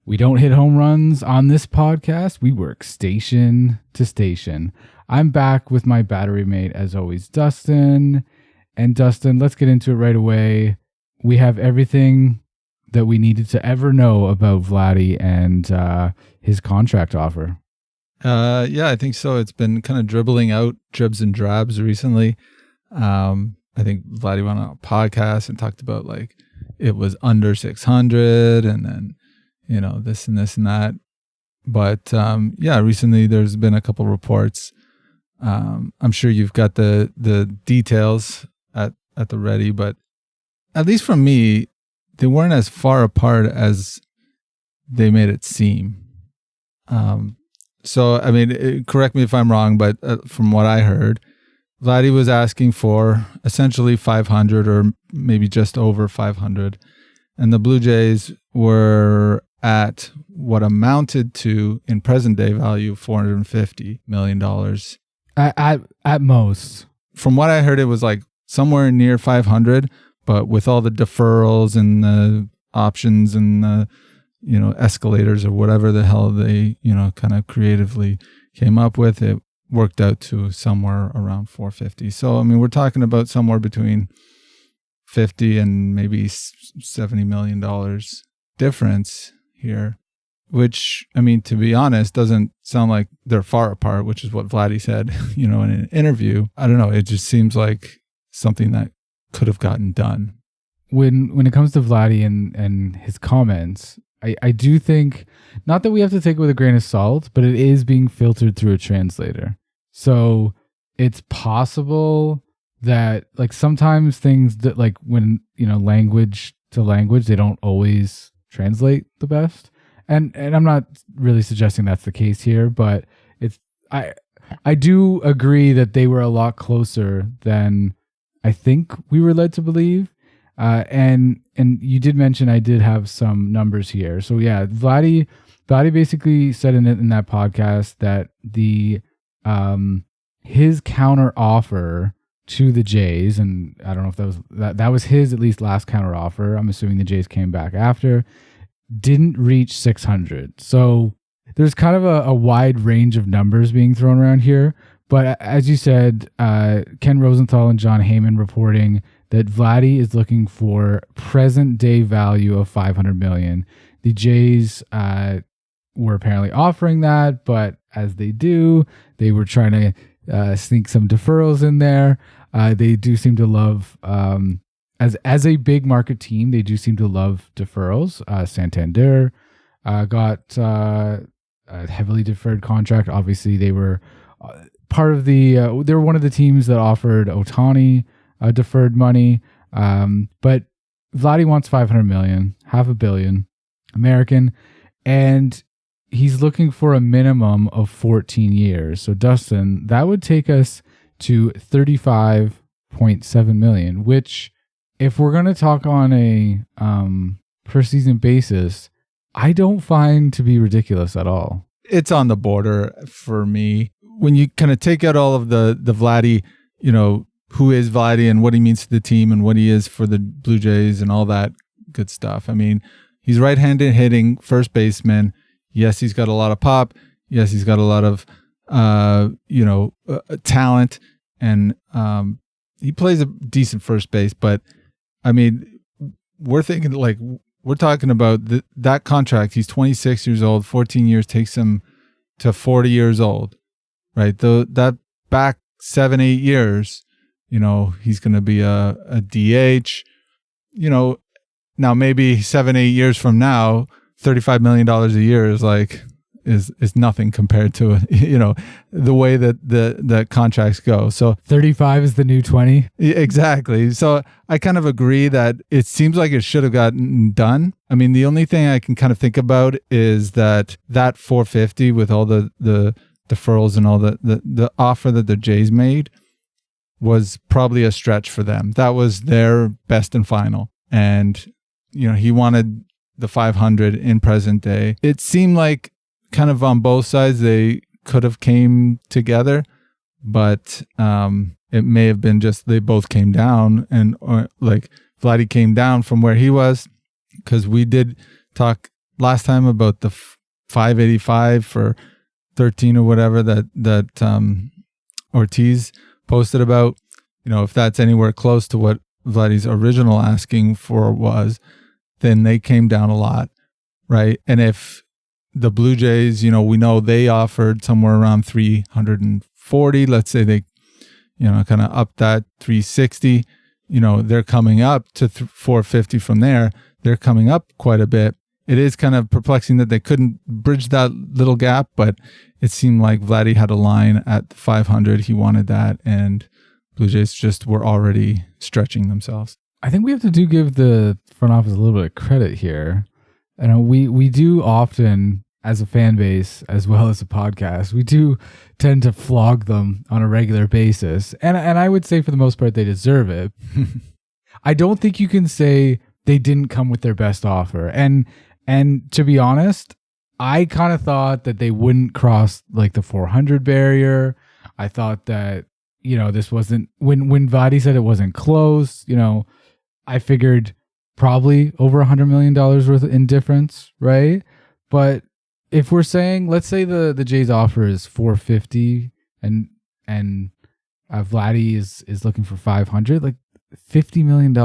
We don't hit home runs on this podcast. We work station to station. I'm back with my battery mate, as always, Dustin. And Dustin, let's get into it right away. We have everything that we needed to ever know about Vladdy and his contract offer. Yeah, I think so. It's been kind of dribbling out dribs and drabs recently. I think Vladdy went on a podcast and talked about like it was under 600 and then, you know, this and this and that. But yeah, recently there's been a couple reports. I'm sure you've got the details at the ready, but at least from me, they weren't as far apart as they made it seem. So, I mean, correct me if I'm wrong, but from what I heard, Vladdy was asking for essentially 500 or maybe just over 500. And the Blue Jays were at what amounted to, in present day value, $450 million. At most. From what I heard, it was like somewhere near 500, but with all the deferrals and the options and the, you know, escalators or whatever the hell they, you know, kind of creatively came up with, it worked out to somewhere around 450. So, I mean, we're talking about somewhere between 50 and maybe $70 million difference here, which, I mean, to be honest, doesn't sound like they're far apart, which is what Vladdy said, you know, in an interview. I don't know. It just seems like something that could have gotten done. When it comes to Vladdy and his comments, I do think, not that we have to take it with a grain of salt, but it is being filtered through a translator. So it's possible that like sometimes things that like when, you know, language to language, they don't always translate the best. And I'm not really suggesting that's the case here, but it's I do agree that they were a lot closer than I think we were led to believe. And you did mention I did have some numbers here. So yeah, Vladdy basically said in that podcast that the his counter offer to the Jays, and I don't know if that was his at least last counter offer. I'm assuming the Jays came back after, didn't reach 600. So there's kind of a wide range of numbers being thrown around here. But as you said, Ken Rosenthal and John Heyman reporting that Vladdy is looking for present day value of $500 million. The Jays were apparently offering that, but as they do, they were trying to sneak some deferrals in there. They do seem to love, as a big market team, they do seem to love deferrals. Santander got a heavily deferred contract. Obviously, they were part of they were one of the teams that offered Ohtani deferred money. But Vladdy wants $500 million, $500 million American, and he's looking for a minimum of 14 years. So Dustin, that would take us to $35.7 million, which if we're going to talk on a per season basis, I don't find to be ridiculous at all. It's on the border for me. When you kind of take out all of the Vladdy, you know, who is Vladdy and what he means to the team and what he is for the Blue Jays and all that good stuff. I mean, he's right-handed hitting first baseman. Yes, he's got a lot of pop. Yes, he's got a lot of, talent. And he plays a decent first base. But, I mean, we're talking about that contract. He's 26 years old. 14 years takes him to 40 years old, right? That back 7-8 years, you know, he's going to be a DH. You know, now maybe 7-8 years from now, $35 million a year is nothing compared to, you know, the way that the contracts go. So 35 is the new 20. Exactly. So I kind of agree that it seems like it should have gotten done. I mean, the only thing I can kind of think about is that 450 with all the deferrals and all the offer that the Jays made was probably a stretch for them. That was their best and final. And, you know, he wanted the 500 in present day. It seemed like kind of on both sides they could have came together, but it may have been just they both came down, or like Vladdy came down from where he was, because we did talk last time about the 585 for 13 or whatever that Ortiz posted about, if that's anywhere close to what Vladdy's original asking for was, then they came down a lot, right? And if the Blue Jays, we know they offered somewhere around 340, let's say they, kind of up that 360, they're coming up to 450 from there. They're coming up quite a bit. It is kind of perplexing that they couldn't bridge that little gap, but it seemed like Vladdy had a line at 500. He wanted that, and Blue Jays just were already stretching themselves. I think we have to give the front office a little bit of credit here. We do often, as a fan base, as well as a podcast, we do tend to flog them on a regular basis. And I would say for the most part, they deserve it. I don't think you can say they didn't come with their best offer. And to be honest, I kind of thought that they wouldn't cross like the 400 barrier. I thought that, this wasn't, when Vladdy said it wasn't close, I figured probably over $100 million worth in difference, right? But if we're saying, let's say the Jays offer is 450 and Vladdy is looking for 500, like $50 million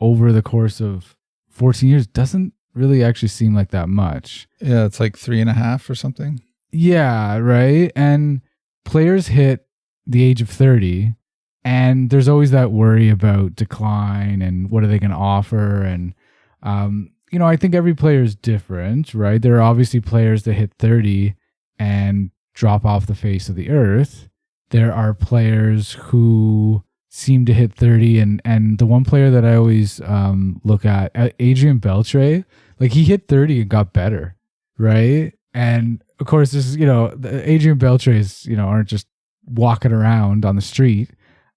over the course of 14 years doesn't really actually seem like that much. Yeah, it's like 3.5 or something. Yeah, right. And players hit the age of 30, and there's always that worry about decline and what are they going to offer. And, I think every player is different, right? There are obviously players that hit 30 and drop off the face of the earth. There are players who seem to hit 30, and the one player that I always look at, Adrian Beltre, like he hit 30 and got better, right? And of course, this is, the Adrian Beltres, aren't just walking around on the street.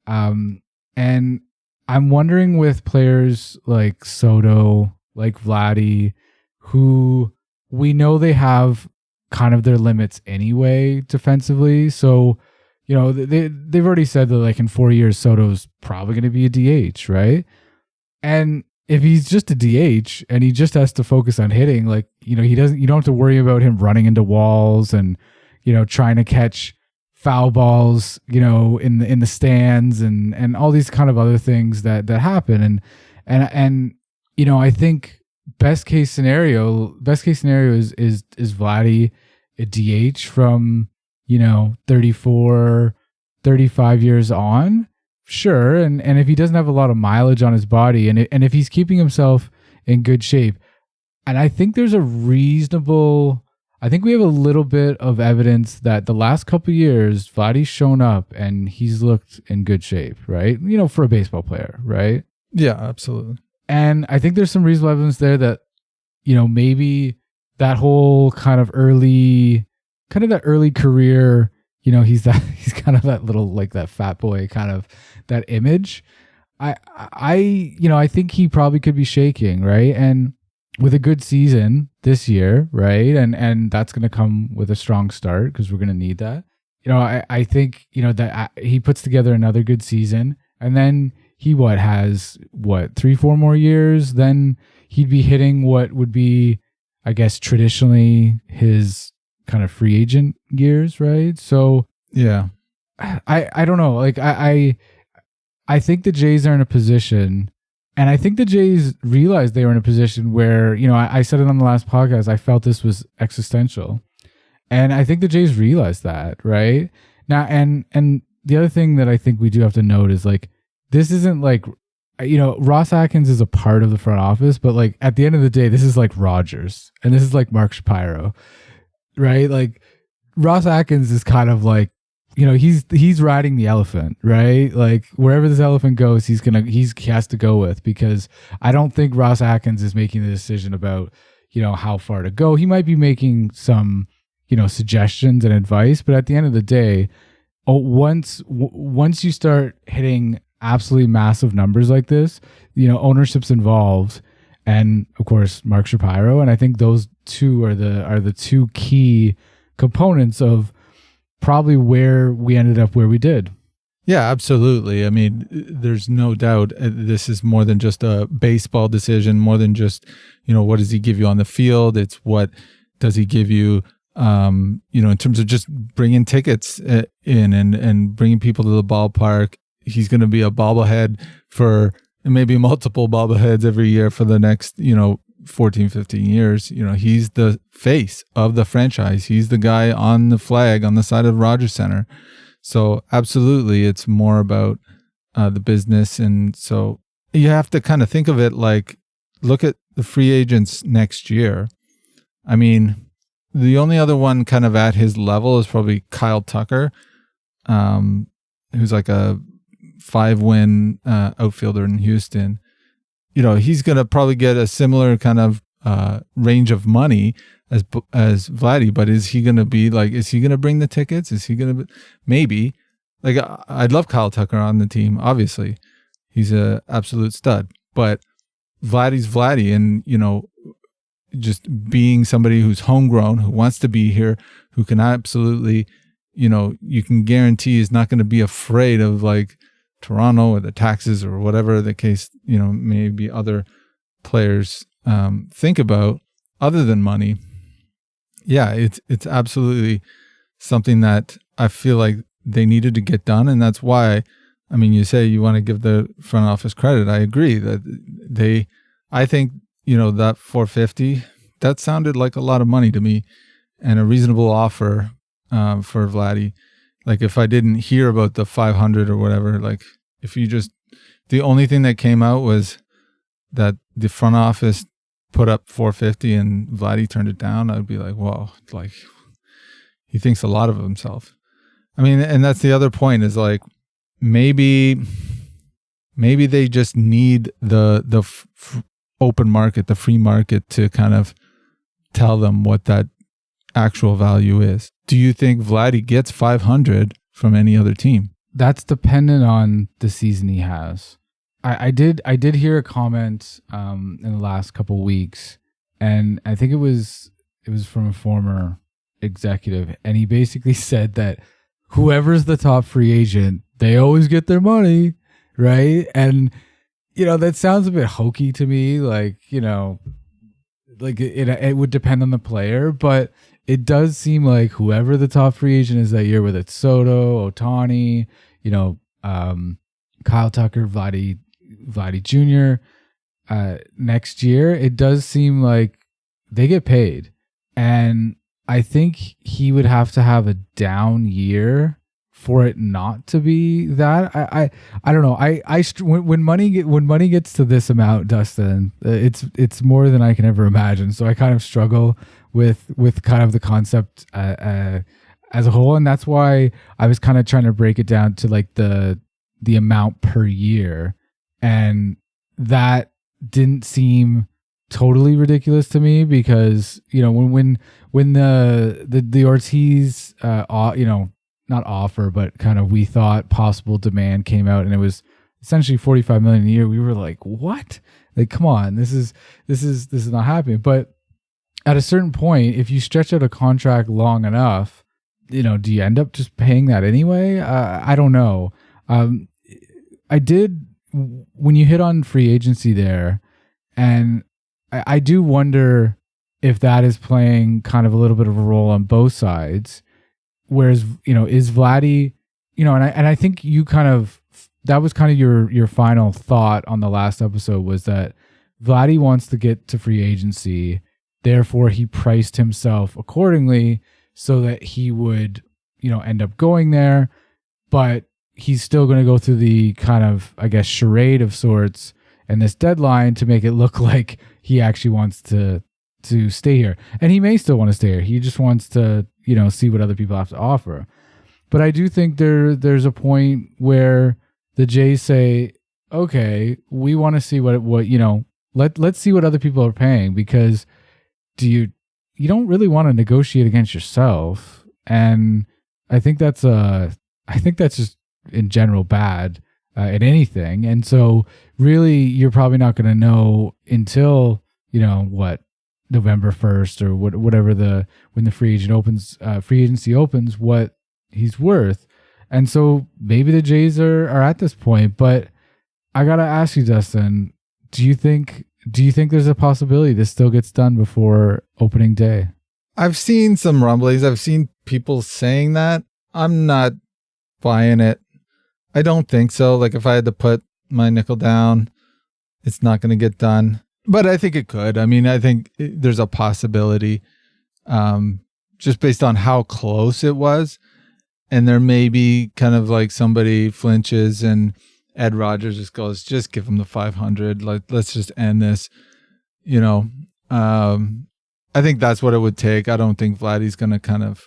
And I'm wondering with players like Soto, like Vladdy, who we know they have kind of their limits anyway defensively. So, they've already said that like in 4 years, Soto's probably going to be a DH, right? And if he's just a DH and he just has to focus on hitting, like, you don't have to worry about him running into walls and, trying to catch foul balls, in the stands and all these kind of other things that happen. And I think best case scenario is Vladdy a DH from, 34, 35 years on. Sure. And if he doesn't have a lot of mileage on his body and if he's keeping himself in good shape, and I think there's I think we have a little bit of evidence that the last couple of years, Vladdy's shown up and he's looked in good shape, right? For a baseball player, right? Yeah, absolutely. And I think there's some reasonable evidence there that, maybe that whole kind of early career, he's kind of that little, like that fat boy kind of that image. I think he probably could be shaking, right? And with a good season this year, right? And that's going to come with a strong start because we're going to need that. I think, that he puts together another good season and then he has 3-4 more years, then he'd be hitting what would be, I guess, traditionally his kind of free agent years, right? So yeah, I don't know. Like I think the Jays are in a position, and I think the Jays realized they were in a position where, I said it on the last podcast, I felt this was existential. And I think the Jays realized that, right? Now, and the other thing that I think we do have to note is like, this isn't like, Ross Atkins is a part of the front office, but like at the end of the day, this is like Rogers and this is like Mark Shapiro, right? Like Ross Atkins is kind of like, he's riding the elephant, right? Like wherever this elephant goes, he has to go with, because I don't think Ross Atkins is making the decision about, how far to go. He might be making some, suggestions and advice, but at the end of the day, once you start hitting absolutely massive numbers like this, ownership's involved, and of course Mark Shapiro, and I think those two are the two key components of probably where we ended up where we did. Yeah, absolutely. I mean, there's no doubt this is more than just a baseball decision, more than just, what does he give you on the field? It's what does he give you, in terms of just bringing tickets in and bringing people to the ballpark. He's going to be a bobblehead for maybe multiple bobbleheads every year for the next, 14, 15 years. He's the face of the franchise. He's the guy on the flag on the side of Rogers Center. So absolutely, it's more about the business. And so you have to kind of think of it like, look at the free agents next year. I mean, the only other one kind of at his level is probably Kyle Tucker, who's like a 5-win outfielder in Houston. He's going to probably get a similar kind of range of money as Vladdy, but is he going to be like, is he going to bring the tickets? Is he going to maybe like, I'd love Kyle Tucker on the team. Obviously he's a absolute stud, but Vladdy's Vladdy. And, just being somebody who's homegrown, who wants to be here, who can absolutely, you can guarantee is not going to be afraid of like Toronto or the taxes or whatever the case, maybe other players think about other than money. Yeah, it's absolutely something that I feel like they needed to get done. And that's why, I mean, you say you want to give the front office credit. I agree that I think, that 450, that sounded like a lot of money to me and a reasonable offer for Vladdy. Like if I didn't hear about the 500 or whatever, like if you just, the only thing that came out was that the front office put up 450 and Vladdy turned it down, I'd be like, whoa, like he thinks a lot of himself. I mean, and that's the other point is like, maybe they just need the open market, the free market to kind of tell them what that actual value is. Do you think Vladdy gets 500 from any other team? That's dependent on the season he has. I did hear a comment in the last couple of weeks, and I think it was from a former executive, and he basically said that whoever's the top free agent, they always get their money, right? And that sounds a bit hokey to me, like like it would depend on the player, but it does seem like whoever the top free agent is that year, whether it's Soto, Ohtani, Kyle Tucker, Vladdy Jr., next year, it does seem like they get paid. And I think he would have to have a down year for it not to be that. I don't know. When money gets to this amount, Dustin, it's more than I can ever imagine. So I kind of struggle with kind of the concept as a whole, and that's why I was kind of trying to break it down to like the amount per year, and that didn't seem totally ridiculous to me because when the Ortiz not offer, but kind of we thought possible demand came out, and it was essentially $45 million a year. We were like, what? Like, come on, this is not happening. But at a certain point, if you stretch out a contract long enough, do you end up just paying that anyway? I don't know. I did when you hit on free agency there, and I do wonder if that is playing kind of a little bit of a role on both sides. Whereas, is Vladdy, and I think you kind of, that was kind of your final thought on the last episode, was that Vladdy wants to get to free agency. Therefore, he priced himself accordingly so that he would, end up going there. But he's still going to go through the kind of, I guess, charade of sorts and this deadline to make it look like he actually wants to stay here. And he may still want to stay here. He just wants to, see what other people have to offer. But I do think there's a point where the Jays say, okay, we want to see what let's see what other people are paying, because you don't really want to negotiate against yourself. And I think that's just in general bad at anything. And so really you're probably not going to know until, November 1st or whatever when the free agency opens, what he's worth. And so maybe the Jays are at this point. But I gotta ask you, Dustin, do you think there's a possibility this still gets done before opening day? I've seen some rumblings. I've seen people saying that. I'm not buying it. I don't think so. Like if I had to put my nickel down, it's not going to get done. But I think it could. I mean, I think there's a possibility just based on how close it was. And there may be kind of like somebody flinches and Ed Rogers just goes, just give him the 500. Like, let's just end this. You know, I think that's what it would take. I don't think Vladdy's going to kind of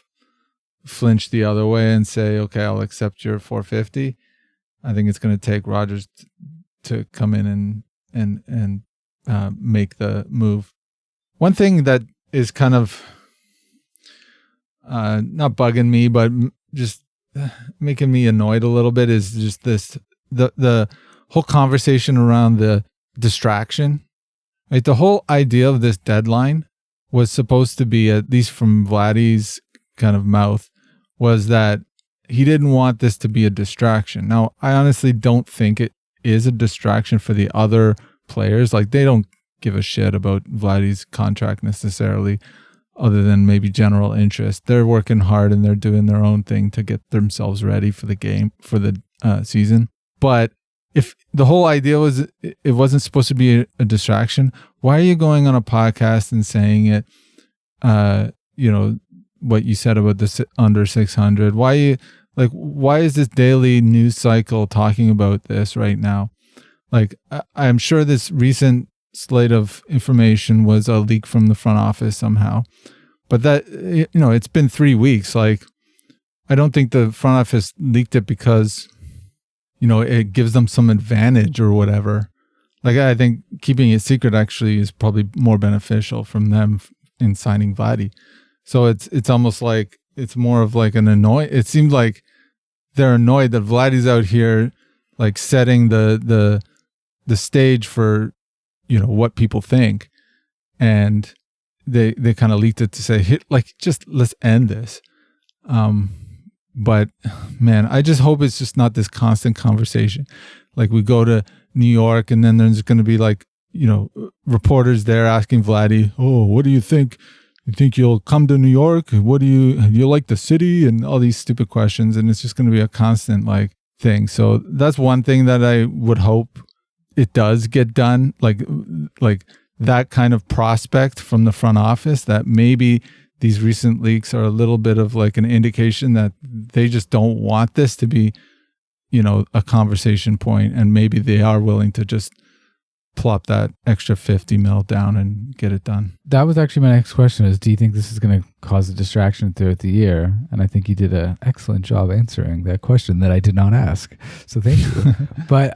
flinch the other way and say, okay, I'll accept your 450. I think it's going to take Rogers to come in and make the move. One thing that is kind of not bugging me, but just making me annoyed a little bit is just the whole conversation around the distraction. Right? The whole idea of this deadline was supposed to be, at least from Vladdy's kind of mouth, was that he didn't want this to be a distraction. Now, I honestly don't think it is a distraction for the other players. Like, they don't give a shit about Vladdy's contract necessarily, other than maybe general interest. They're working hard and they're doing their own thing to get themselves ready for the game, for the season. But if the whole idea was it wasn't supposed to be a distraction, why are you going on a podcast and saying it, you know, what you said about the under 600? Why is this daily news cycle talking about this right now? Like, I'm sure this recent slate of information was a leak from the front office somehow, but that, you know, it's been 3 weeks. Like, I don't think the front office leaked it because, you know, it gives them some advantage or whatever. Like, I think keeping it secret actually is probably more beneficial from them in signing Vladdy. So it's almost like it's more of like an it seemed like they're annoyed that Vladdy's out here like setting the stage for, you know, what people think, and they kind of leaked it to say, like, just let's end this. But man, I just hope it's just not this constant conversation. Like, we go to New York and then there's going to be like, you know, reporters there asking Vladdy, oh, what do you think? You think you'll come to New York? What do you like the city? And all these stupid questions. And it's just going to be a constant like thing. So that's one thing that I would hope it does get done. Like that kind of prospect from the front office, that maybe these recent leaks are a little bit of like an indication that they just don't want this to be, you know, a conversation point. And maybe they are willing to just plop that extra 50 mil down and get it done. That was actually my next question, is do you think this is going to cause a distraction throughout the year? And I think you did an excellent job answering that question that I did not ask. So thank you. But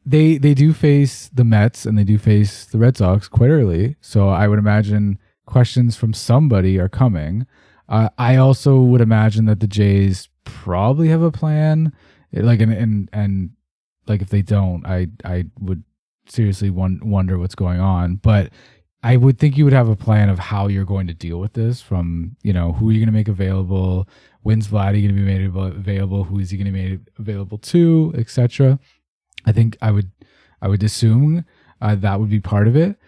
they do face the Mets and they do face the Red Sox quite early. So I would imagine questions from somebody are coming. I also would imagine that the Jays probably have a plan. Like, and like, if they don't, I would seriously wonder what's going on. But I would think you would have a plan of how you're going to deal with this, from, you know, who are you going to make available, when's Vladdy going to be made available, who is he going to be made available to, etc. I think I would assume that would be part of it.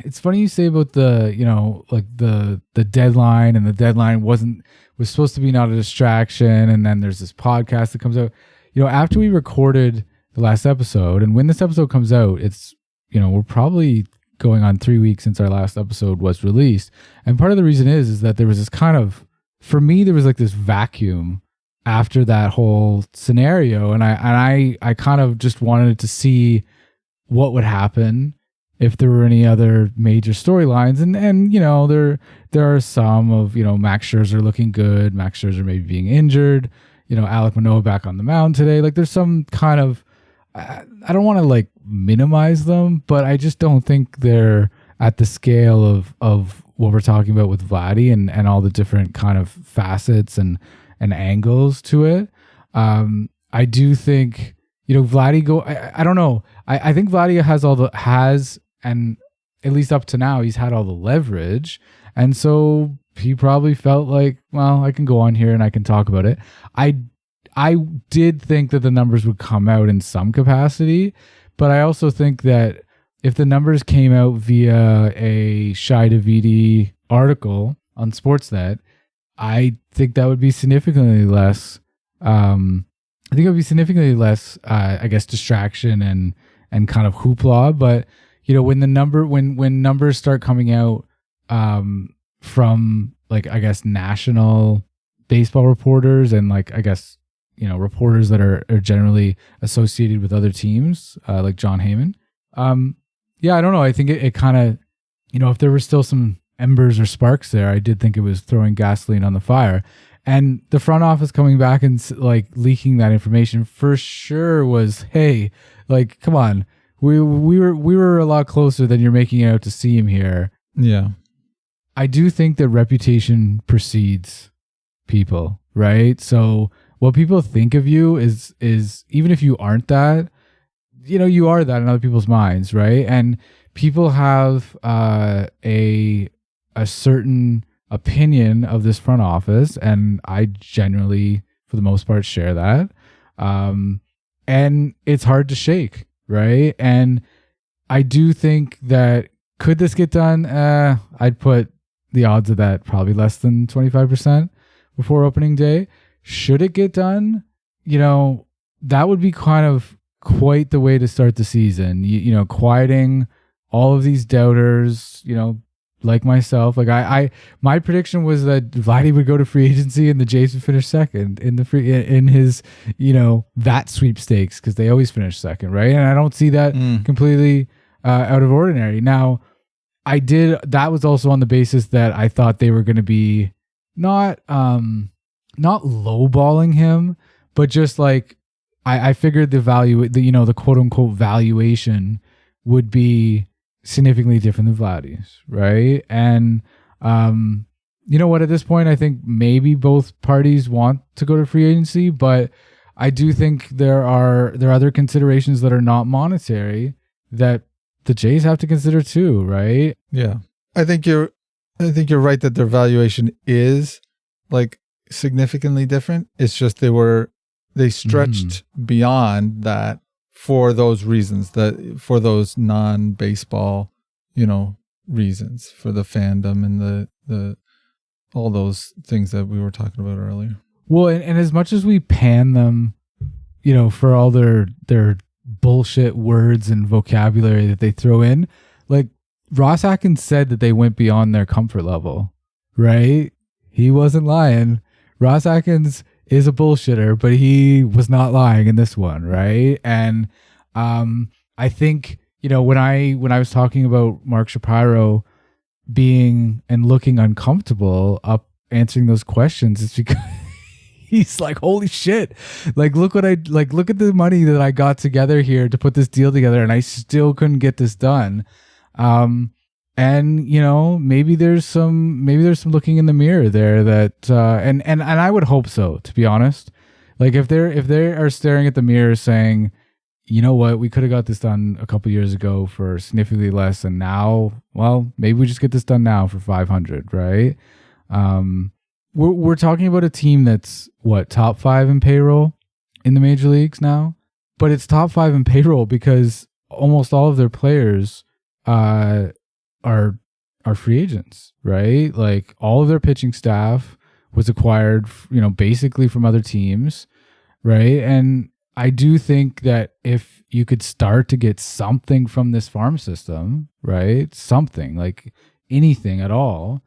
It's funny you say about the, you know, like the deadline, and the deadline was supposed to be not a distraction, and then there's this podcast that comes out, you know, after we recorded the last episode, and when this episode comes out, it's, you know, we're probably going on 3 weeks since our last episode was released. And part of the reason is that there was this kind of, for me, there was like this vacuum after that whole scenario, and I kind of just wanted to see what would happen if there were any other major storylines. And you know, there are some of, you know, Max Scherzer looking good, Max Scherzer maybe being injured, you know, Alek Manoah back on the mound today. Like, there's some kind of, I don't want to like minimize them, but I just don't think they're at the scale of what we're talking about with Vladdy and all the different kind of facets and angles to it. I do think, you know, Vladdy I don't know. I think Vladdy has, and at least up to now, he's had all the leverage. And so he probably felt like, well, I can go on here and I can talk about it. I did think that the numbers would come out in some capacity, but I also think that if the numbers came out via a Shai Davidi article on Sportsnet, I think that would be significantly less. I think it would be significantly less, I guess, distraction and kind of hoopla. But when numbers start coming out from like, I guess, national baseball reporters and like, I guess, reporters that are generally associated with other teams, like John Heyman. Yeah, I don't know. I think it kind of, if there were still some embers or sparks there, I did think it was throwing gasoline on the fire. And the front office coming back and like leaking that information for sure was, hey, like, come on, we were a lot closer than you're making it out to seem here. Yeah, I do think that reputation precedes people, right? So what people think of you is even if you aren't that, you are that in other people's minds, right? And people have a certain opinion of this front office, and I generally, for the most part, share that. And it's hard to shake, right? And I do think that could this get done? I'd put the odds of that probably less than 25% before opening day. Should it get done? That would be kind of quite the way to start the season. Quieting all of these doubters, like myself. Like my prediction was that Vladdy would go to free agency and the Jays would finish second in his that sweepstakes, because they always finish second, right? And I don't see that completely out of ordinary. Now, that was also on the basis that I thought they were going to be not lowballing him, but just like I figured the quote unquote valuation would be significantly different than Vladdy's, right? And you know what? At this point, I think maybe both parties want to go to free agency, but I do think there are other considerations that are not monetary that the Jays have to consider too, right? Yeah, I think you're right that their valuation is like significantly different. It's just they stretched beyond that for those reasons, for those non-baseball, reasons, for the fandom and the all those things that we were talking about earlier. Well, and as much as we pan them, for all their bullshit words and vocabulary that they throw in, like Ross Atkins said that they went beyond their comfort level, right? He wasn't lying. Ross Atkins is a bullshitter, but he was not lying in this one, right? And I think, when I was talking about Mark Shapiro being and looking uncomfortable up answering those questions, it's because he's like, holy shit, like look at the money that I got together here to put this deal together, and I still couldn't get this done. And maybe there's some looking in the mirror there that and I would hope so, to be honest. Like if they are staring at the mirror saying, you know what, we could have got this done a couple years ago for significantly less, and now, well, maybe we just get this done now for 500, right? We're talking about a team that's what, top 5 in payroll in the major leagues now, but it's top 5 in payroll because almost all of their players are free agents, right? Like all of their pitching staff was acquired, basically from other teams, right? And I do think that if you could start to get something from this farm system, right? Something like anything at all,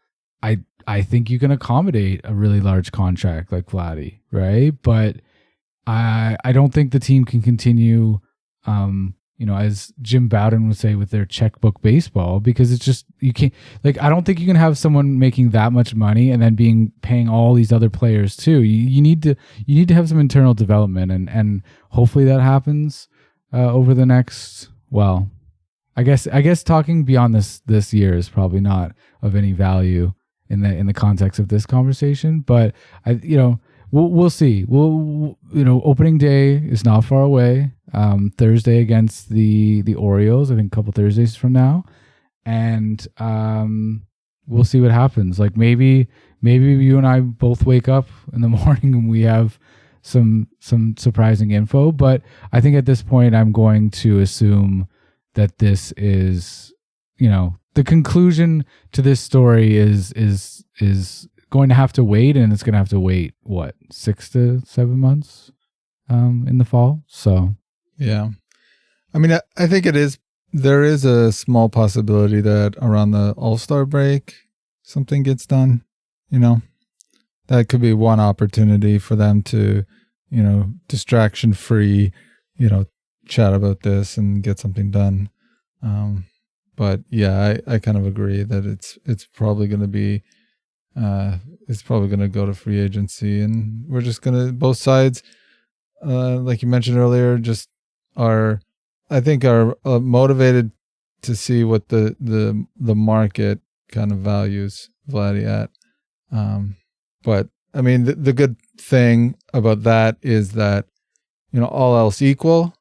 I think you can accommodate a really large contract like Vladdy, right? But I don't think the team can continue, as Jim Bowden would say, with their checkbook baseball, because it's just, you can't, like, I don't think you can have someone making that much money and then paying all these other players too. You need to have some internal development, and hopefully that happens over the next, well, I guess talking beyond this year is probably not of any value in the context of this conversation, but we'll see. Opening day is not far away. Thursday against the Orioles, I think a couple Thursdays from now. And we'll see what happens. Like maybe you and I both wake up in the morning and we have some surprising info. But I think at this point, I'm going to assume that this is, the conclusion to this story is going to have to wait, and it's going to have to wait 6 to 7 months in the fall. So yeah, I mean, I think there is a small possibility that around the All-Star break something gets done. That could be one opportunity for them to, distraction free, chat about this and get something done. But yeah, I kind of agree that it's probably going to be, it's probably going to go to free agency, and we're just going to, both sides, like you mentioned earlier, just are motivated to see what the market kind of values Vladdy at. But I mean, the good thing about that is that, all else equal,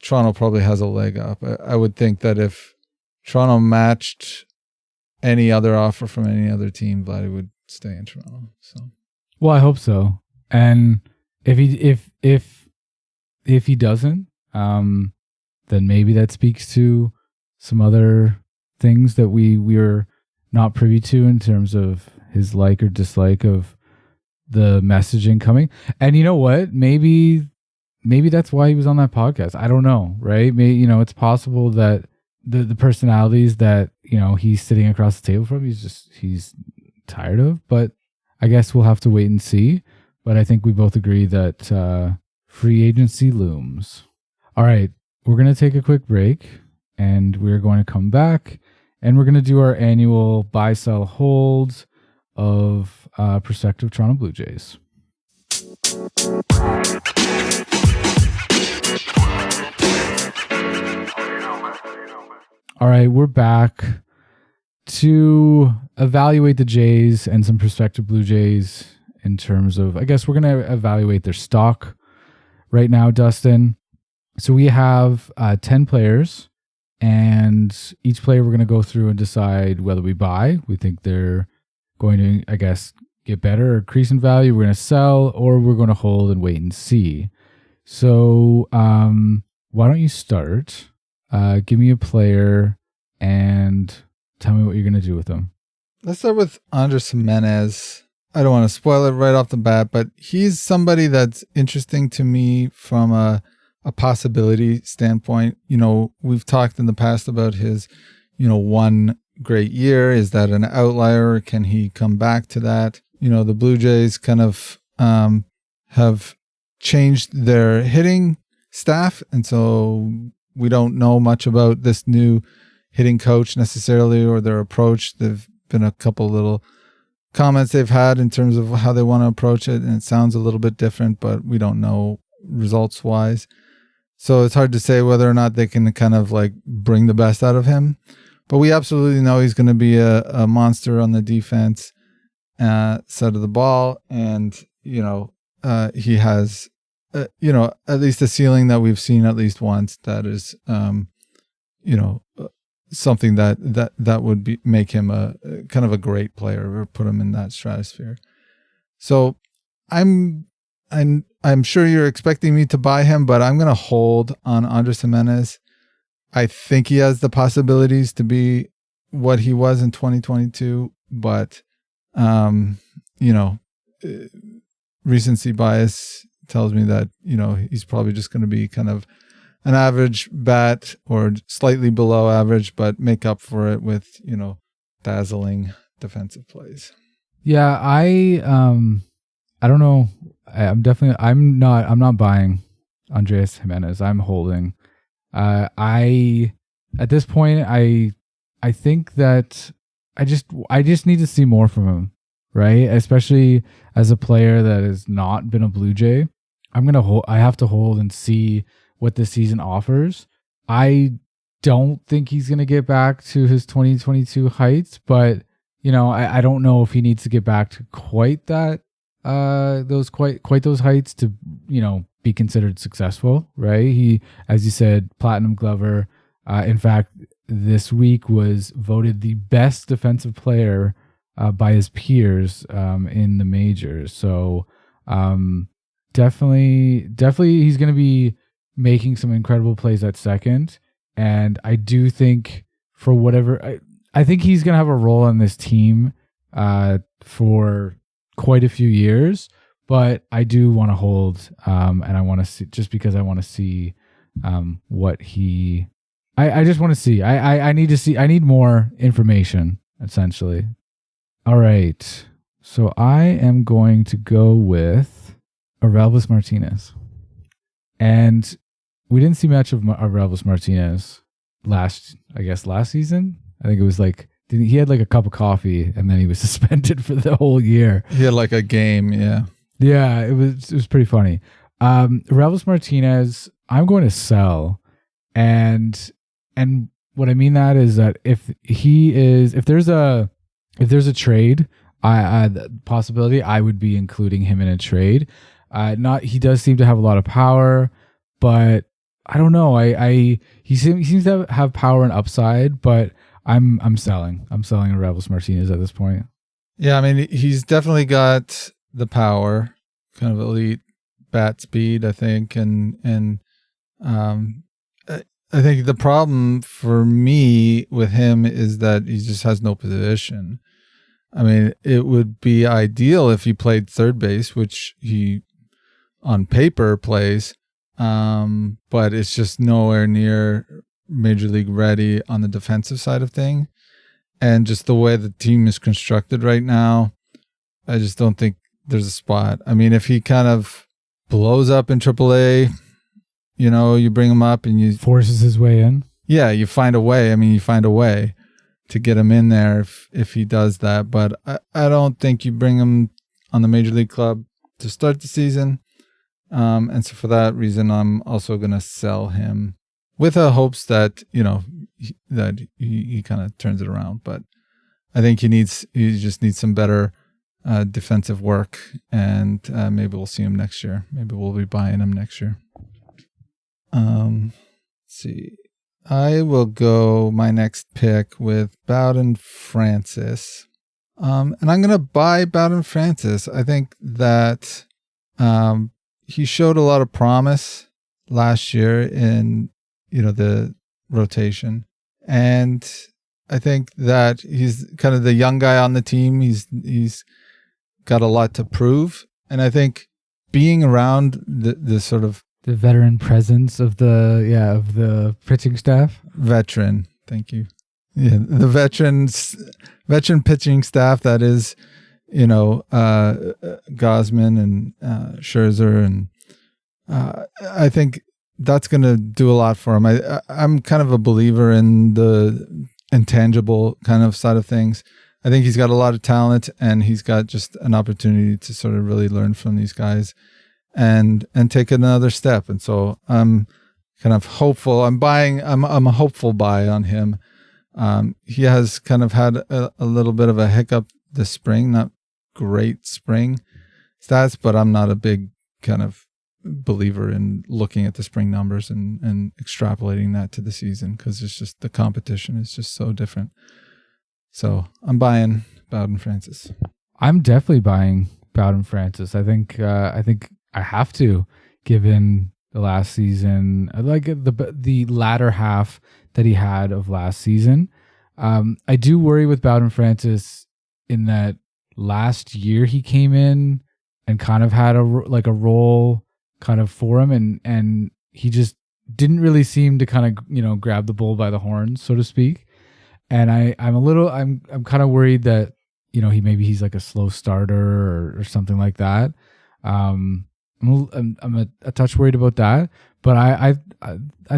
Toronto probably has a leg up. I would think that if Toronto matched any other offer from any other team, Vladdy would stay in Toronto. So, well, I hope so. And if he doesn't, then maybe that speaks to some other things that we're not privy to in terms of his like or dislike of the messaging coming. And you know what? Maybe that's why he was on that podcast. I don't know, right? Maybe, it's possible that the personalities that, he's sitting across the table from, he's tired of, but I guess we'll have to wait and see. But I think we both agree that free agency looms. All right, we're going to take a quick break, and we're going to come back, and we're going to do our annual buy, sell, hold of prospective Toronto Blue Jays. All right, we're back to evaluate the Jays and some prospective Blue Jays in terms of, I guess we're going to evaluate their stock right now, Dustin. So we have 10 players, and each player we're going to go through and decide whether we buy. We think they're going to, I guess, get better or increase in value. We're going to sell, or we're going to hold and wait and see. So why don't you start? Give me a player and tell me what you're going to do with them. Let's start with Andres Jimenez. I don't want to spoil it right off the bat, but he's somebody that's interesting to me from a possibility standpoint. We've talked in the past about his, one great year. Is that an outlier? Can he come back to that? The Blue Jays kind of have changed their hitting staff, and so we don't know much about this new hitting coach necessarily or their approach. There've been a couple little comments they've had in terms of how they want to approach it, and it sounds a little bit different, but we don't know results wise. So it's hard to say whether or not they can kind of like bring the best out of him. But we absolutely know he's going to be a monster on the defense side of the ball, and he has at least a ceiling that we've seen at least once. That is something that would make him a kind of a great player or put him in that stratosphere. So I'm sure you're expecting me to buy him, but I'm going to hold on Andres Jimenez. I think he has the possibilities to be what he was in 2022, but recency bias tells me that he's probably just going to be kind of an average bat or slightly below average, but make up for it with dazzling defensive plays. Yeah, I don't know. I'm not buying Andres Jimenez. I'm holding. At this point, I think that I just need to see more from him, right? Especially as a player that has not been a Blue Jay. I have to hold and see what this season offers. I don't think he's going to get back to his 2022 heights, but I don't know if he needs to get back to quite that those heights to be considered successful, right? He, as you said, platinum glover. In fact, this week was voted the best defensive player by his peers in the majors. So definitely he's going to be making some incredible plays at second. And I do think for whatever, I think he's going to have a role on this team for quite a few years. But I do want to hold, and I want to see, just because I want to see what he. I just want to see. I need to see. I need more information, essentially. All right. So I am going to go with Aurelvis Martinez. And we didn't see much of Aurelvis Martinez last season. I think it was like, he had like a cup of coffee and then he was suspended for the whole year. He had like a game, yeah. Yeah, it was pretty funny. Aurelvis Martinez, I'm going to sell. And what I mean that is that if there's a trade, the possibility, I would be including him in a trade. He does seem to have a lot of power, but I don't know. He seems to have power and upside, but I'm selling. I'm selling Aurelvis Martinez at this point. Yeah, I mean, he's definitely got the power, kind of elite bat speed, I think, and I think the problem for me with him is that he just has no position. I mean, it would be ideal if he played third base, which he on paper plays, but it's just nowhere near major league ready on the defensive side of thing. And just the way the team is constructed right now, I just don't think there's a spot. I mean, if he kind of blows up in AAA, you bring him up and you forces his way in. Yeah, you find a way. I mean, you find a way to get him in there if he does that. But I don't think you bring him on the major league club to start the season. And so for that reason, I'm also going to sell him with the hopes that, that he kind of turns it around. But I think he just needs some better defensive work, and maybe we'll see him next year. Maybe we'll be buying him next year. Let's see. I will go my next pick with Bowden Francis. And I'm going to buy Bowden Francis. I think that he showed a lot of promise last year in, the rotation. And I think that he's kind of the young guy on the team. He's got a lot to prove. And I think being around the sort of the veteran presence of the pitching staff. Veteran, thank you. Yeah, the veteran pitching staff that is, Gausman and Scherzer, and I think that's going to do a lot for him. I'm kind of a believer in the intangible kind of side of things. I think he's got a lot of talent, and he's got just an opportunity to sort of really learn from these guys and take another step. And so I'm kind of hopeful. I'm a hopeful buy on him. He has kind of had a little bit of a hiccup this spring, not great spring stats, but I'm not a big kind of believer in looking at the spring numbers and extrapolating that to the season, because it's just the competition is just so different. So I'm buying Bowden Francis. I'm definitely buying Bowden Francis. I think I have to, given the last season, like the latter half that he had of last season. I do worry with Bowden Francis in that last year he came in and kind of had a role kind of for him, and he just didn't really seem to kind of grab the bull by the horns, so to speak. And I'm kind of worried that he's like a slow starter or something like that. I'm a touch worried about that, but I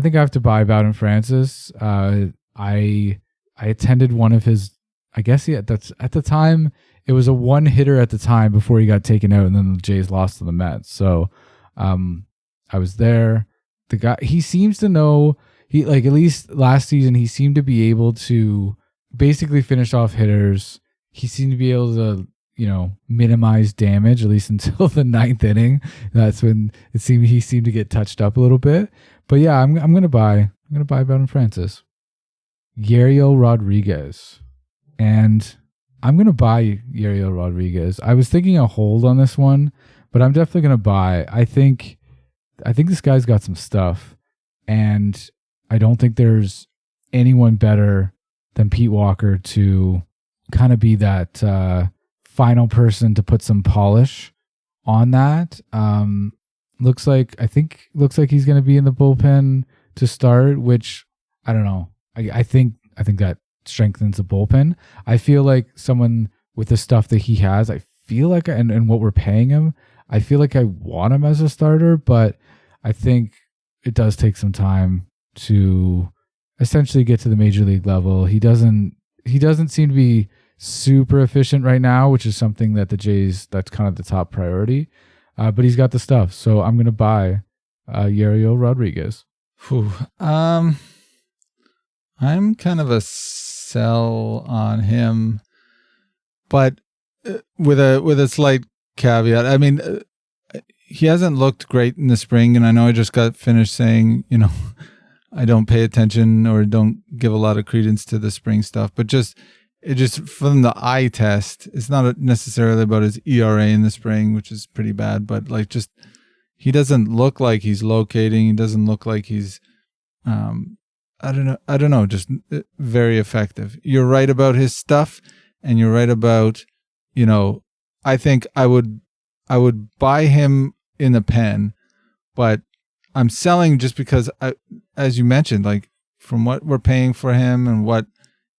think I have to buy Bowden Francis. I attended one of his, I guess that's at the time it was a one hitter at the time before he got taken out, and then the Jays lost to the Mets. So I was there. The guy, he seems to know, at least last season, he seemed to be able to basically finish off hitters. He seemed to be able to, minimize damage, at least until the ninth inning. That's when he seemed to get touched up a little bit. But yeah, I'm gonna buy Bowden Francis. Yariel Rodriguez. And I'm going to buy Yariel Rodriguez. I was thinking a hold on this one, but I'm definitely going to buy. I think this guy's got some stuff, and I don't think there's anyone better than Pete Walker to kind of be that final person to put some polish on that. Looks like he's going to be in the bullpen to start, which I don't know. I think that strengthens the bullpen. I feel like someone with the stuff that he has, I feel like, and what we're paying him, I feel like I want him as a starter, but I think it does take some time to essentially get to the major league level. He doesn't seem to be super efficient right now, which is something that the Jays, that's kind of the top priority. But he's got the stuff. So I'm going to buy Yariel Rodriguez. I'm kind of a sell on him, but with a slight caveat. I mean, he hasn't looked great in the spring, and I know I just got finished saying, I don't pay attention or don't give a lot of credence to the spring stuff, but it just from the eye test, it's not necessarily about his ERA in the spring, which is pretty bad, but like just he doesn't look like he's locating. He doesn't look like he's I don't know, just very effective. You're right about his stuff, and you're right about, I think I would buy him in the pen, but I'm selling just because, as you mentioned, like from what we're paying for him and what,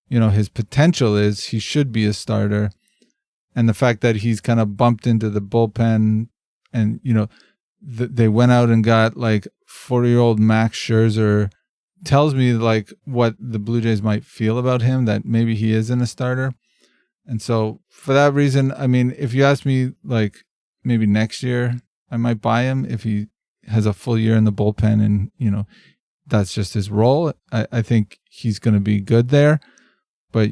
his potential is, he should be a starter. And the fact that he's kind of bumped into the bullpen and, they went out and got like 40-year-old Max Scherzer tells me like what the Blue Jays might feel about him, that maybe he isn't a starter. And so for that reason, I mean, if you ask me like maybe next year, I might buy him if he has a full year in the bullpen and, that's just his role. I think he's going to be good there, but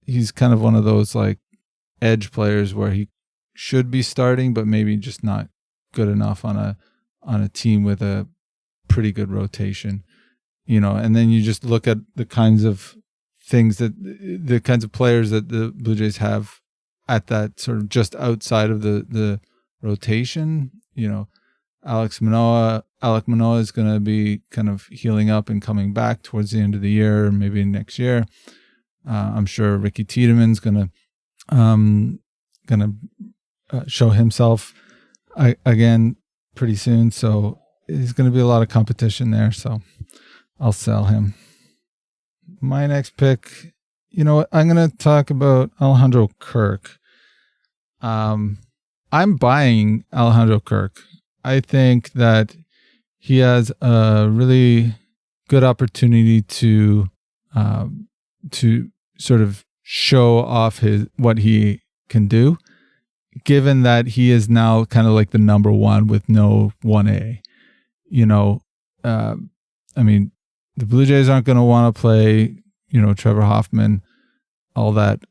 he's kind of one of those like edge players where he should be starting, but maybe just not good enough on a team with a pretty good rotation, and then you just look at the kinds of things the kinds of players that the Blue Jays have at that sort of just outside of the rotation. Alek Manoah is going to be kind of healing up and coming back towards the end of the year, or maybe next year. I'm sure Ricky Tiedeman's going to show himself again pretty soon. So there's going to be a lot of competition there. So I'll sell him. My next pick, I'm going to talk about Alejandro Kirk. I'm buying Alejandro Kirk. I think that he has a really good opportunity to sort of show off what he can do, given that he is now kind of like the number one with no 1A. I mean, the Blue Jays aren't going to want to play, Trevor Hoffman all that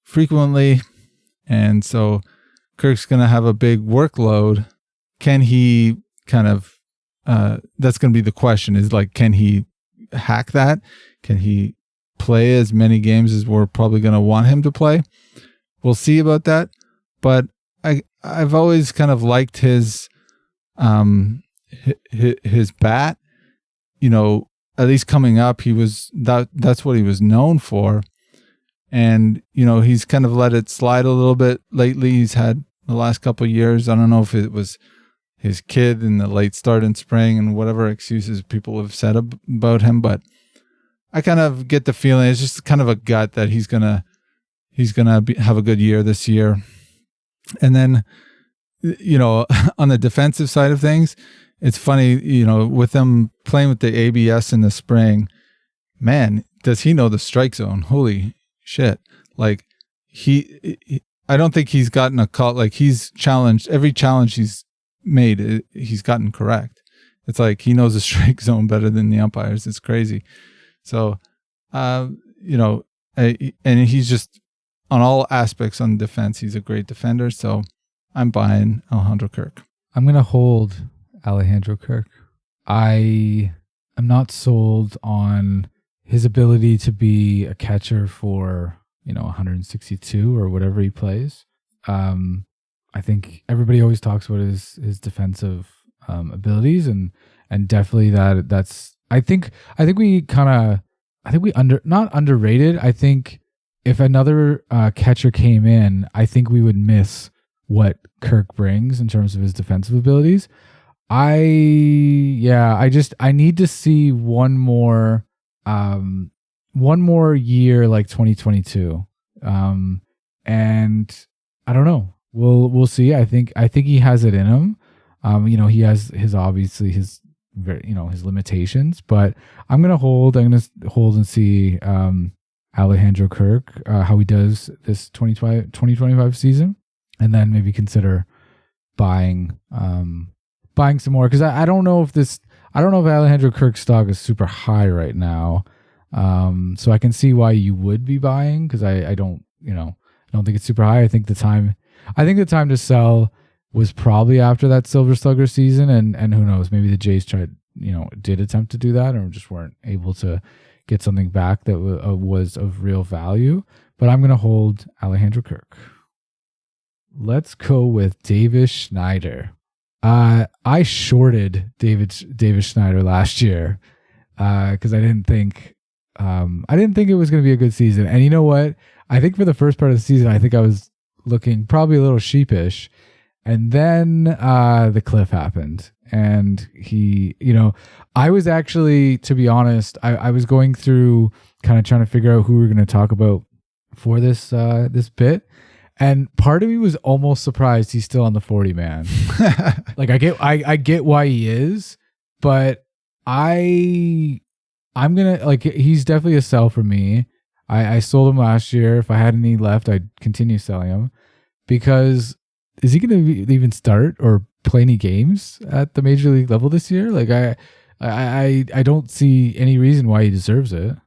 frequently. And so Kirk's going to have a big workload. Can he kind of, that's going to be the question, is like, can he hack that? Can he play as many games as we're probably going to want him to play? We'll see about that. But I've always kind of liked his bat, at least coming up, that's what he was known for. And, he's kind of let it slide a little bit lately. He's had the last couple of years. I don't know if it was his kid and the late start in spring and whatever excuses people have said about him, but I kind of get the feeling it's just kind of a gut that he's gonna have a good year this year. And then, on the defensive side of things, it's funny, with them playing with the ABS in the spring, man, does he know the strike zone? Holy shit. Like I don't think he's gotten a call. Like he's challenged every challenge he's made. He's gotten correct. It's like he knows the strike zone better than the umpires. It's crazy. So, and he's just on all aspects on defense. He's a great defender. So I'm buying Alejandro Kirk. I'm going to hold Alejandro Kirk. I am not sold on his ability to be a catcher for 162 or whatever he plays. I think everybody always talks about his defensive abilities, and definitely that's. I think we not underrated. I think if another catcher came in, I think we would miss what Kirk brings in terms of his defensive abilities. I need to see one more year like 2022. And I don't know. We'll see. I think he has it in him. He has his limitations, but I'm going to hold and see Alejandro Kirk how he does this 2025 season, and then maybe consider buying some more, because I don't know if Alejandro Kirk's stock is super high right now. So I can see why you would be buying, because I don't think it's super high. I think the time to sell was probably after that Silver Slugger season, and who knows, maybe the Jays did attempt to do that, or just weren't able to get something back that was of real value. But I'm going to hold Alejandro Kirk. Let's go with Davis Schneider. I shorted Davis Schneider last year because I didn't think it was going to be a good season. And you know what? I think for the first part of the season, I think I was looking probably a little sheepish. And then the cliff happened. And I was actually, to be honest, I was going through kind of trying to figure out who we were going to talk about for this bit. And part of me was almost surprised he's still on the 40 man. Like I get why he is, but I'm gonna, like, he's definitely a sell for me. I sold him last year. If I had any left, I'd continue selling him, because is he gonna even start or play any games at the major league level this year? Like I don't see any reason why he deserves it.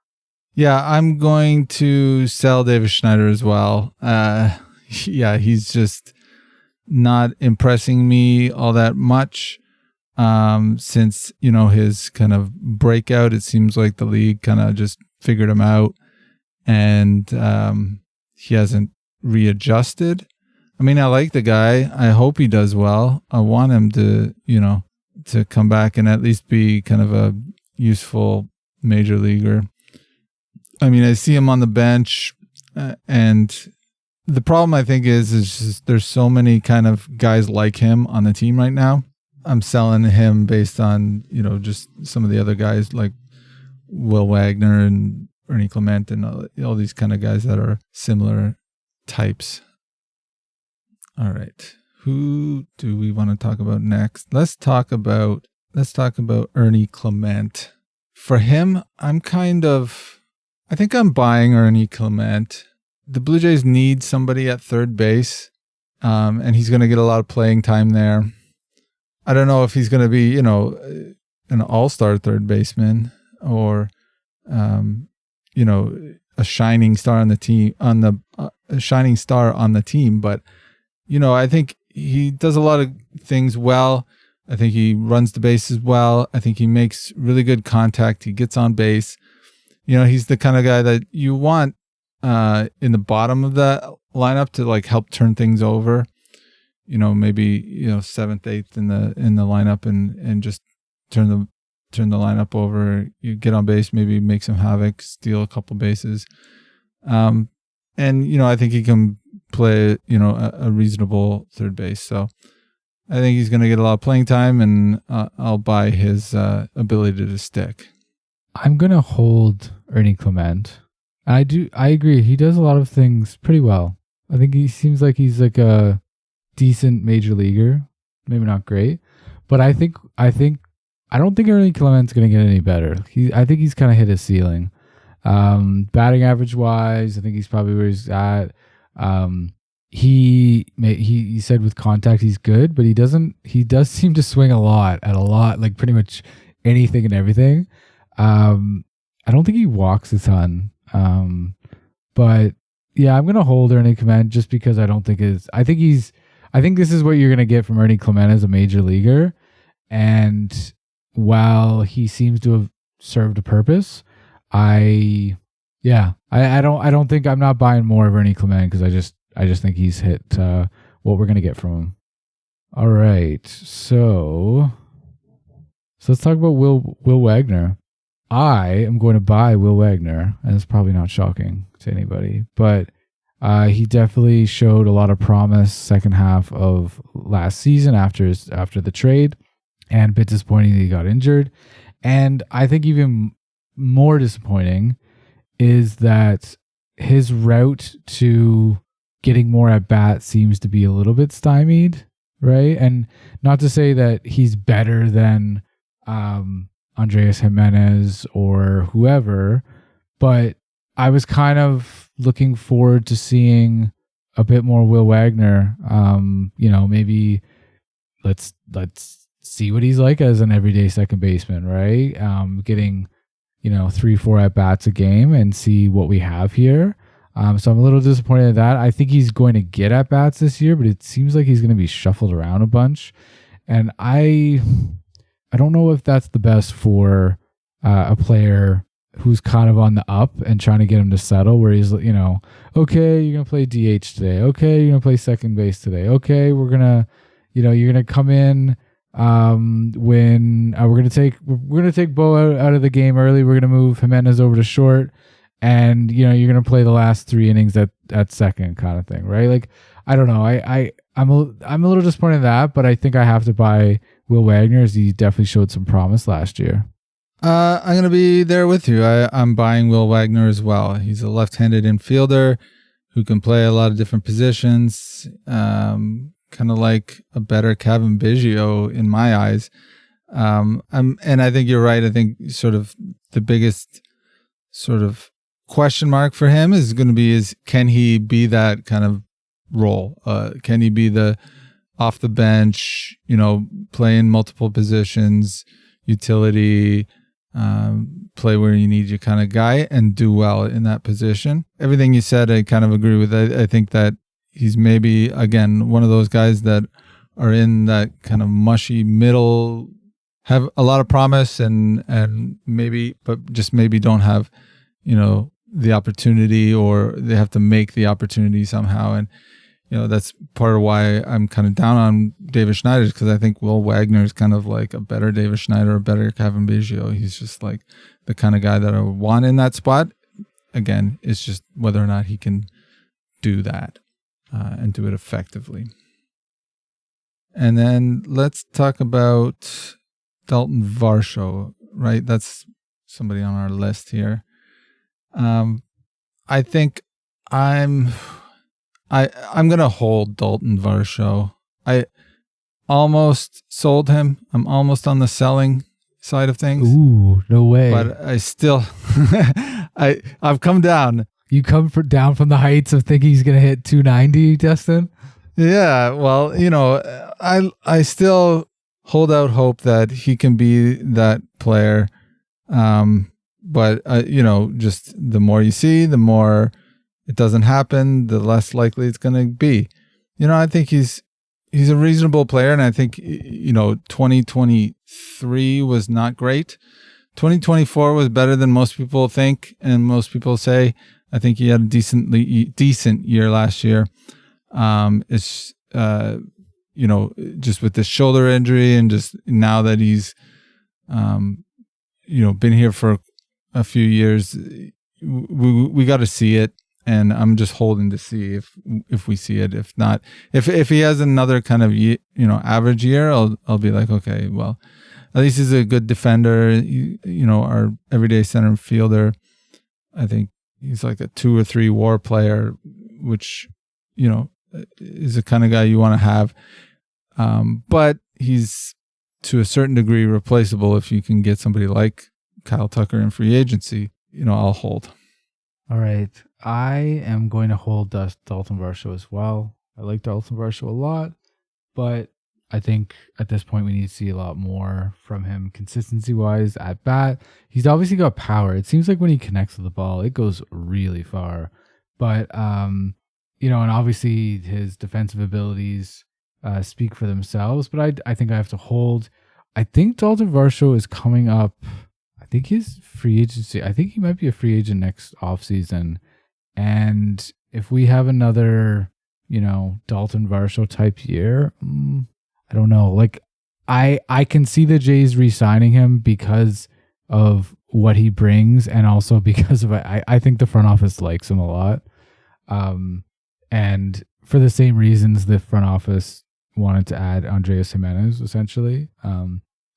Yeah, I'm going to sell Davis Schneider as well. Yeah, he's just not impressing me all that much. Since, his kind of breakout, it seems like the league kind of just figured him out, and he hasn't readjusted. I mean, I like the guy. I hope he does well. I want him to, to come back and at least be kind of a useful major leaguer. I mean, I see him on the bench, and the problem I think is just there's so many kind of guys like him on the team right now. I'm selling him based on, just some of the other guys like Will Wagner and Ernie Clement and all these kind of guys that are similar types. All right. Who do we want to talk about next? Let's talk about Ernie Clement. For him, I think I'm buying Ernie Clement. The Blue Jays need somebody at third base, and he's going to get a lot of playing time there. I don't know if he's going to be, an all-star third baseman or, a shining star on the team, a shining star on the team. But, I think he does a lot of things well. I think he runs the bases well. I think he makes really good contact. He gets on base. He's the kind of guy that you want in the bottom of the lineup to like help turn things over. Maybe seventh, eighth in the lineup and just turn the lineup over. You get on base, maybe make some havoc, steal a couple bases, and I think he can play a reasonable third base. So I think he's going to get a lot of playing time, and I'll buy his ability to stick. I'm going to hold Ernie Clement. I agree. He does a lot of things pretty well. I think he seems like he's like a decent major leaguer. Maybe not great, but I don't think Ernie Clement's going to get any better. I think he's kind of hit his ceiling. Batting average wise, I think he's probably where he's at. He said with contact he's good, but he does seem to swing a lot, like pretty much anything and everything. I don't think he walks a ton. But yeah, I'm going to hold Ernie Clement just because I think this is what you're going to get from Ernie Clement as a major leaguer. And while he seems to have served a purpose, I don't think I'm not buying more of Ernie Clement because I just think he's hit what we're gonna get from him. All right, so let's talk about Will Wagner. I am going to buy Will Wagner, and it's probably not shocking to anybody, but he definitely showed a lot of promise second half of last season after the trade, and a bit disappointing that he got injured. And I think even more disappointing is that his route to getting more at bat seems to be a little bit stymied, right? And not to say that he's better than Andreas Jimenez or whoever, but I was kind of looking forward to seeing a bit more Will Wagner. Maybe let's see what he's like as an everyday second baseman, right? Getting 3-4 at bats a game and see what we have here. So I'm a little disappointed at that. I think he's going to get at bats this year, but it seems like he's going to be shuffled around a bunch, and I don't know if that's the best for a player who's kind of on the up and trying to get him to settle, where he's, okay, you're going to play DH today. Okay, you're going to play second base today. Okay, we're going to, you're going to come in when we're going to take Bo out of the game early. We're going to move Jimenez over to short, and, you're going to play the last 3 innings at second kind of thing, right? Like, I don't know. I'm a little disappointed in that, but I think I have to buy Will Wagner as he definitely showed some promise last year. I'm going to be there with you. I'm buying Will Wagner as well. He's a left-handed infielder who can play a lot of different positions, kind of like a better Kevin Biggio in my eyes. And I think you're right. I think sort of the biggest sort of question mark for him is going to be can he be that kind of role? Can he be the off the bench, playing multiple positions, utility, play where you need you kind of guy and do well in that position? Everything you said, I kind of agree with. I think that he's maybe, again, one of those guys that are in that kind of mushy middle, have a lot of promise and maybe, but just maybe don't have, the opportunity, or they have to make the opportunity somehow. And, that's part of why I'm kind of down on David Schneider, because I think Will Wagner is kind of like a better David Schneider, a better Kevin Biggio. He's just like the kind of guy that I would want in that spot. Again, it's just whether or not he can do that and do it effectively. And then let's talk about Dalton Varsho, right? That's somebody on our list here. I think I'm going to hold Dalton Varsho. I almost sold him. I'm almost on the selling side of things. Ooh, no way. But I still, I've come down. You come down from the heights of thinking he's going to hit 290, Dustin? Yeah, well, I still hold out hope that he can be that player. But, just the more you see, the more it doesn't happen, the less likely it's going to be. I think he's a reasonable player, and I think 2023 was not great. 2024 was better than most people think and most people say. I think he had a decent year last year. It's just with this shoulder injury, and just now that he's been here for a few years, we got to see it. And I'm just holding to see if we see it. If not, if he has another kind of average year, I'll be like, okay, well, at least he's a good defender. Our everyday center fielder. I think he's like a 2 or 3 WAR player, which is the kind of guy you want to have. But he's to a certain degree replaceable if you can get somebody like Kyle Tucker in free agency. I'll hold. All right. I am going to hold Dalton Varsho as well. I like Dalton Varsho a lot, but I think at this point we need to see a lot more from him consistency-wise at bat. He's obviously got power. It seems like when he connects with the ball, it goes really far. But, and obviously his defensive abilities speak for themselves, but I think I have to hold. I think Dalton Varsho is coming up. I think his free agency, I think he might be a free agent next offseason. And if we have another, Dalton Varsho type year, I don't know. Like, I can see the Jays re-signing him because of what he brings, and also because of I think the front office likes him a lot. And for the same reasons the front office wanted to add Andreas Jimenez, essentially,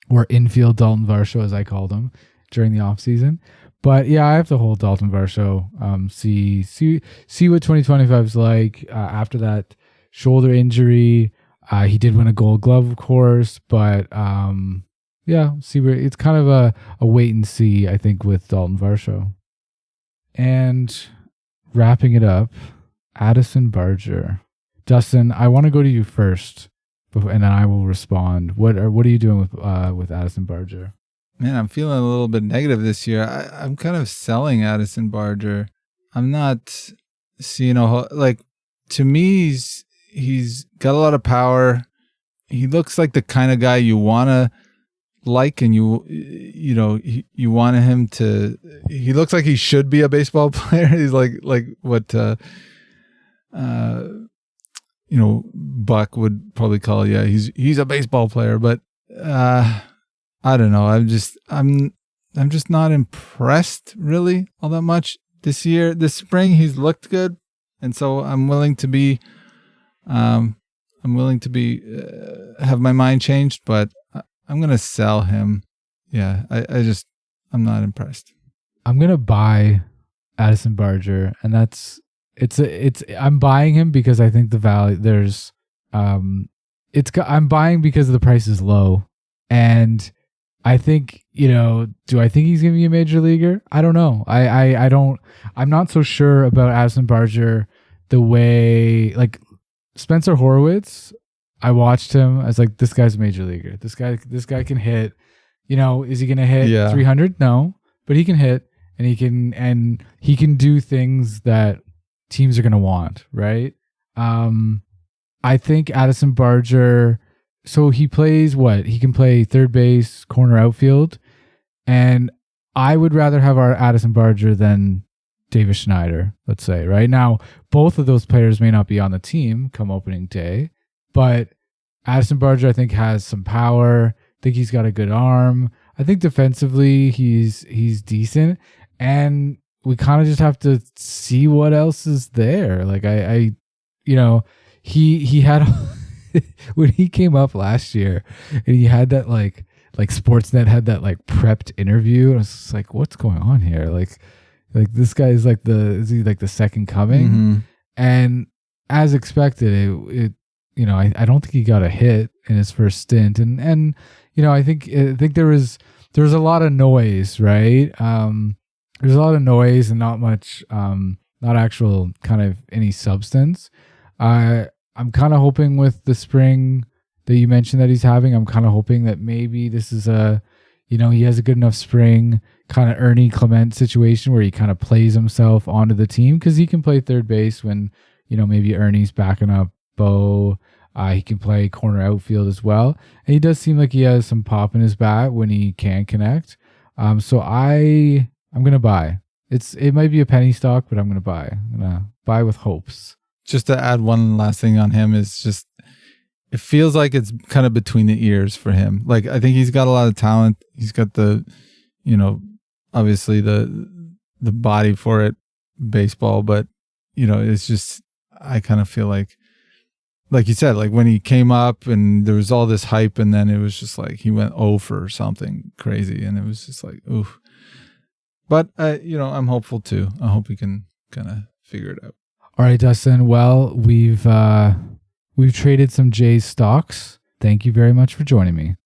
or infield Dalton Varsho, as I called him, during the offseason. But yeah, I have to hold Dalton Varsho. See what 2025 is like after that shoulder injury. He did win a Gold Glove, of course, but yeah, see where it's kind of a wait and see, I think, with Dalton Varsho. And wrapping it up, Addison Barger. Dustin, I want to go to you first, and then I will respond. What are you doing with Addison Barger? Man, I'm feeling a little bit negative this year. I'm kind of selling Addison Barger. I'm not seeing to me, he's got a lot of power. He looks like the kind of guy you want to like, and you want him to. He looks like he should be a baseball player. He's like what Buck would probably call. Yeah, he's a baseball player, but I don't know. I'm just not impressed really all that much this year. This spring he's looked good, and so I'm willing to be have my mind changed, but I'm gonna sell him. Yeah, I'm not impressed. I'm gonna buy Addison Barger, and I'm buying him because I think the value I'm buying because the price is low, and I think, do I think he's going to be a major leaguer? I don't know. I'm not so sure about Addison Barger the way, like Spencer Horwitz, I watched him. I was like, this guy's a major leaguer. This guy can hit, is he going to hit 300? No, but he can hit, and he can do things that teams are going to want. Right. I think Addison Barger, so he plays he can play third base, corner, outfield. And I would rather have our Addison Barger than Davis Schneider, let's say. Right now, both of those players may not be on the team come opening day, but Addison Barger, I think, has some power. I think he's got a good arm. I think defensively he's decent. And we kind of just have to see what else is there. Like he had when he came up last year and he had that like Sportsnet had that like prepped interview, and I was just like, what's going on here? Like this guy is is he like the second coming? Mm-hmm. And as expected, I don't think he got a hit in his first stint, and I think there was a lot of noise, right? There's a lot of noise and not much, not actual kind of any substance. I'm kind of hoping with the spring that you mentioned that he's having, I'm kind of hoping that maybe this is he has a good enough spring, kind of Ernie Clement situation where he kind of plays himself onto the team, because he can play third base when, maybe Ernie's backing up Bo. He can play corner outfield as well. And he does seem like he has some pop in his bat when he can connect. So I'm going to buy. It might be a penny stock, but I'm going to buy. I'm going to buy with hopes. Just to add one last thing on him is just, it feels like it's kind of between the ears for him. Like, I think he's got a lot of talent. He's got the, obviously the body for it, baseball, but, it's just, I kind of feel like you said, like when he came up and there was all this hype, and then it was just like he went 0 for something crazy, and it was just like, oof. But, I'm hopeful too. I hope we can kind of figure it out. All right, Dustin. Well, we've traded some Jays stocks. Thank you very much for joining me.